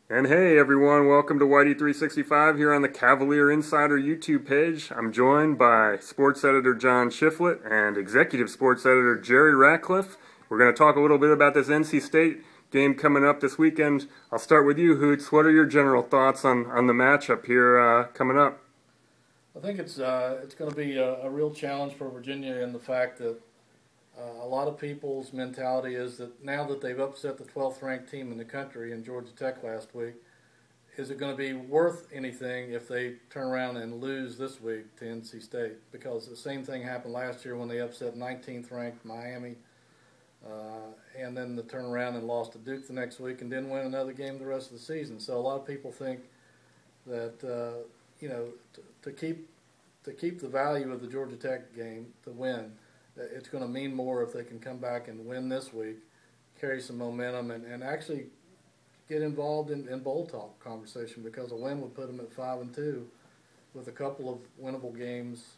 And hey everyone, welcome to Whitey365 here on the Cavalier Insider YouTube page. I'm joined by sports editor John Shifflett and executive sports editor Jerry Ratcliffe. We're going to talk a little bit about this NC State game coming up this weekend. I'll start with you, Hoots. What are your general thoughts on the matchup here coming up? I think it's going to be a real challenge for Virginia in the fact that a lot of people's mentality is that now that they've upset the 12th ranked team in the country in Georgia Tech last week, is it going to be worth anything if they turn around and lose this week to NC State? Because the same thing happened last year when they upset 19th ranked Miami, and then they turn around and lost to Duke the next week and didn't win another game the rest of the season. So a lot of people think that to keep the value of the Georgia Tech game to win, it's going to mean more if they can come back and win this week, carry some momentum, and actually get involved in bowl talk conversation, because a win would put them at 5-2 with a couple of winnable games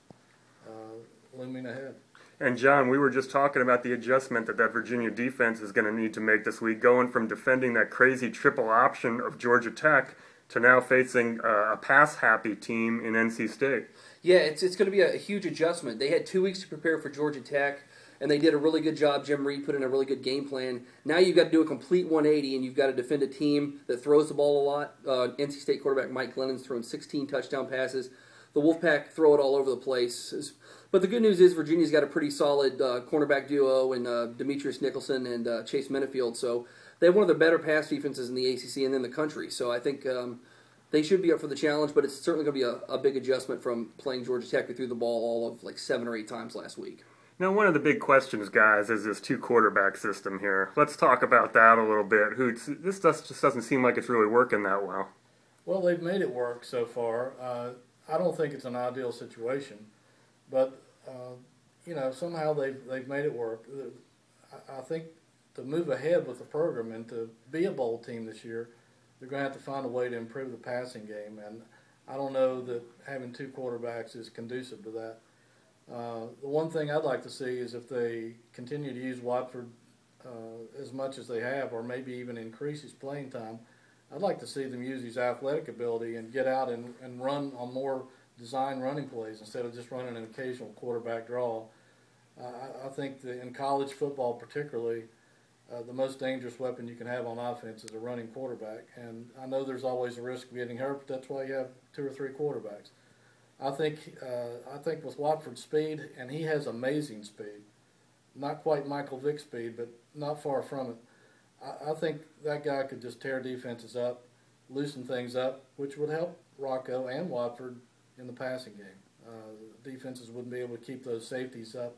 looming ahead. And John, we were just talking about the adjustment that Virginia defense is going to need to make this week, going from defending that crazy triple option of Georgia Tech to now facing a pass-happy team in NC State. Yeah, it's going to be a huge adjustment. They had 2 weeks to prepare for Georgia Tech, and they did a really good job. Jim Reed put in a really good game plan. Now you've got to do a complete 180, and you've got to defend a team that throws the ball a lot. NC State quarterback Mike Glennon's thrown 16 touchdown passes. The Wolfpack throw it all over the place. But the good news is Virginia's got a pretty solid cornerback duo in Demetrius Nicholson and Chase Minifield. So they have one of the better pass defenses in the ACC and in the country. So I think they should be up for the challenge, but it's certainly going to be a big adjustment from playing Georgia Tech, who threw the ball all of like 7 or 8 times last week. Now, one of the big questions, guys, is this 2-quarterback system here. Let's talk about that a little bit. Hoots, this just doesn't seem like it's really working that well. Well, they've made it work so far. I don't think it's an ideal situation, but somehow they've made it work. I think to move ahead with the program and to be a bowl team this year, they're going to have to find a way to improve the passing game, and I don't know that having 2 quarterbacks is conducive to that. The one thing I'd like to see is if they continue to use Watford as much as they have, or maybe even increase his playing time, I'd like to see them use his athletic ability and get out and run on more design running plays instead of just running an occasional quarterback draw. I think that in college football particularly, the most dangerous weapon you can have on offense is a running quarterback. And I know there's always a risk of getting hurt, but that's why you have 2 or 3 quarterbacks. I think with Watford's speed, and he has amazing speed, not quite Michael Vick speed, but not far from it. I think that guy could just tear defenses up, loosen things up, which would help Rocco and Watford in the passing game. Defenses wouldn't be able to keep those safeties up,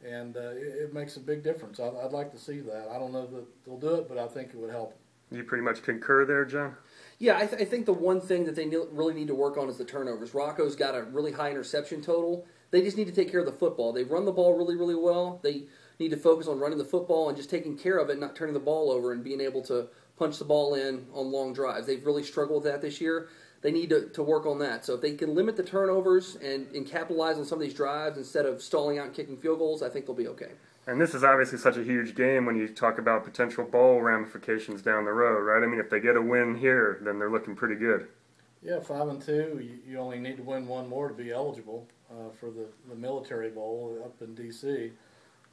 and it makes a big difference. I'd like to see that. I don't know that they'll do it, but I think it would help them. You pretty much concur there, John? Yeah, I think the one thing that they really need to work on is the turnovers. Rocco's got a really high interception total. They just need to take care of the football. They run the ball really, really well. They need to focus on running the football and just taking care of it, not turning the ball over and being able to punch the ball in on long drives. They've really struggled with that this year. They need to work on that. So if they can limit the turnovers and capitalize on some of these drives instead of stalling out and kicking field goals, I think they'll be okay. And this is obviously such a huge game when you talk about potential bowl ramifications down the road, right? I mean, if they get a win here, then they're looking pretty good. Yeah, 5-2. You only need to win one more to be eligible for the Military Bowl up in D.C.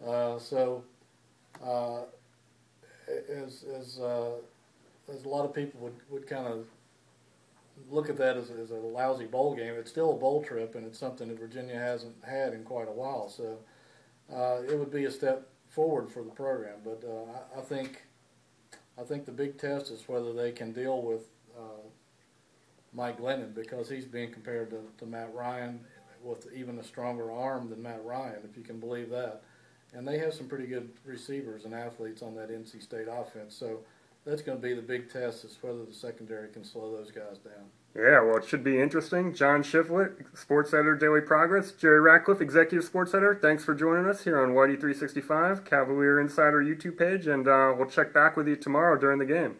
As a lot of people would kind of look at that as a lousy bowl game, it's still a bowl trip, and it's something that Virginia hasn't had in quite a while. So it would be a step forward for the program. But I think the big test is whether they can deal with Mike Glennon, because he's being compared to Matt Ryan with even a stronger arm than Matt Ryan, if you can believe that. And they have some pretty good receivers and athletes on that NC State offense. So that's going to be the big test, is whether the secondary can slow those guys down. Yeah, well, it should be interesting. John Shifflett, sports editor, Daily Progress. Jerry Ratcliffe, executive sports editor. Thanks for joining us here on Whitey365, Cavalier Insider YouTube page, and we'll check back with you tomorrow during the game.